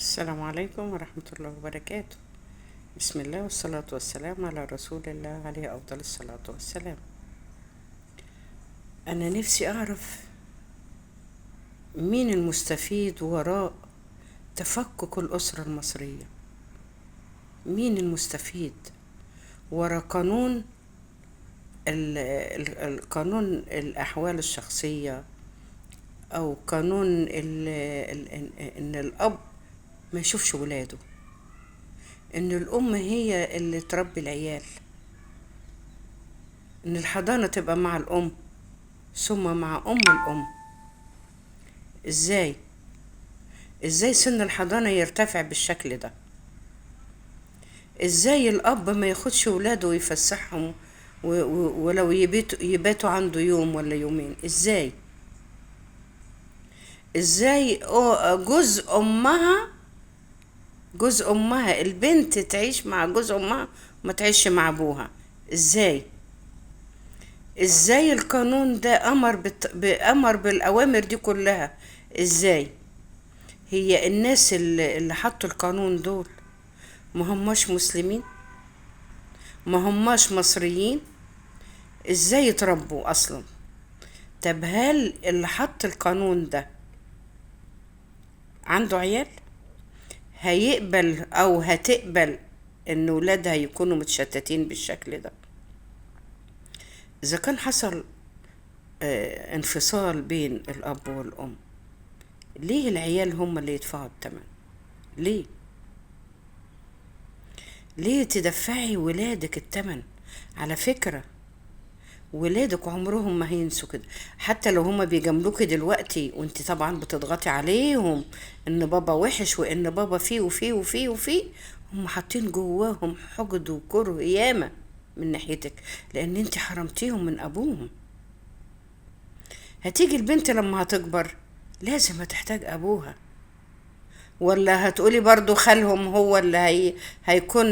السلام عليكم ورحمة الله وبركاته. بسم الله والصلاة والسلام على رسول الله عليه أفضل الصلاة والسلام. أنا نفسي أعرف مين المستفيد وراء تفكك الأسرة المصرية. مين المستفيد وراء قانون الأحوال الشخصية، أو قانون إن الأب ما يشوفش ولاده، ان الام هي اللي تربي العيال، ان الحضانة تبقى مع الام ثم مع الام. ازاي سن الحضانة يرتفع بالشكل ده؟ ازاي الاب ما ياخدش ولاده ويفسحهم ولو يباتوا عنده يوم ولا يومين؟ ازاي جوز امها البنت تعيش مع جوز امها وما تعيش مع ابوها؟ ازاي القانون ده امر بالاوامر دي كلها؟ ازاي هي الناس اللي حطوا القانون دول ما هماش مسلمين؟ ما هماش مصريين؟ ازاي يتربوا اصلا؟ طب هل اللي حط القانون ده عنده عيال؟ هيقبل او هتقبل ان ولادها يكونوا متشتتين بالشكل ده؟ اذا كان حصل انفصال بين الاب والام، ليه العيال هم اللي يدفعوا الثمن؟ ليه تدفعي ولادك الثمن؟ على فكرة ولادك عمرهم ما هينسوا كده، حتى لو هما بيجاملوكي دلوقتي وانت طبعا بتضغطي عليهم ان بابا وحش وان بابا فيه وفيه وفيه وفيه، هم حاطين جواهم حقد وكره ياما من ناحيتك، لان انت حرمتيهم من ابوهم. هتيجي البنت لما هتكبر لازم هتحتاج ابوها، ولا هتقولي برضو خالهم هو اللي هيكون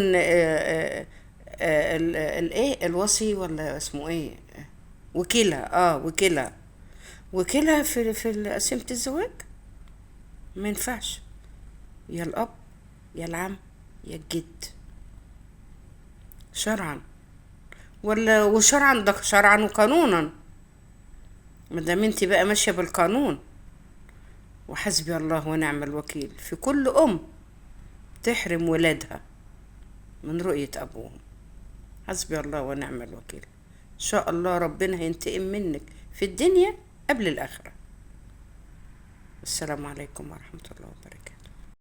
الايه الوصي، ولا اسمه ايه، وكيلها في قسيمة الزواج؟ ما ينفعش، يا الاب يا العم يا الجد شرعا، وشرعا ده شرعا وقانونا، ما دام انت بقى ماشيه بالقانون. وحسبي الله ونعم الوكيل في كل ام تحرم ولادها من رؤية ابوهم. حسبي الله ونعم الوكيل. ان شاء الله ربنا هينتقم منك في الدنيا قبل الاخره. السلام عليكم ورحمه الله وبركاته.